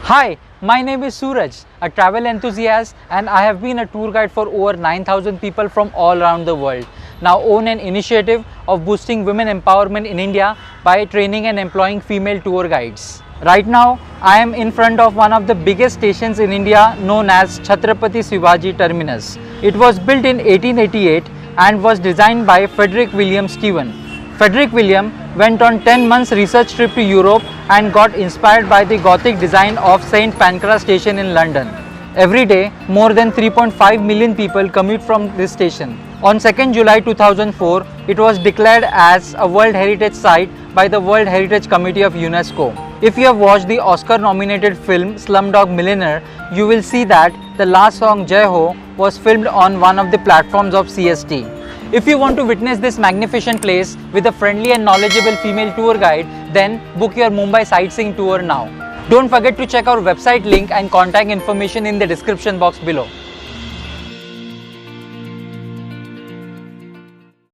Hi, my name is Suraj, a travel enthusiast, and I have been a tour guide for over 9,000 people from all around the world. Now own an initiative of boosting women empowerment in India by training and employing female tour guides. Right now, I am in front of one of the biggest stations in India known as Chhatrapati Shivaji Terminus. It was built in 1888 and was designed by Frederick William Stephen. Frederick William went on 10 months research trip to Europe and got inspired by the Gothic design of St. Pancras station in London. Every day, more than 3.5 million people commute from this station. On 2nd July 2004, it was declared as a World Heritage Site by the World Heritage Committee of UNESCO. If you have watched the Oscar-nominated film Slumdog Millionaire, you will see that the last song Jai Ho was filmed on one of the platforms of CST. If you want to witness this magnificent place with a friendly and knowledgeable female tour guide, then book your Mumbai sightseeing tour now. Don't forget to check our website link and contact information in the description box below.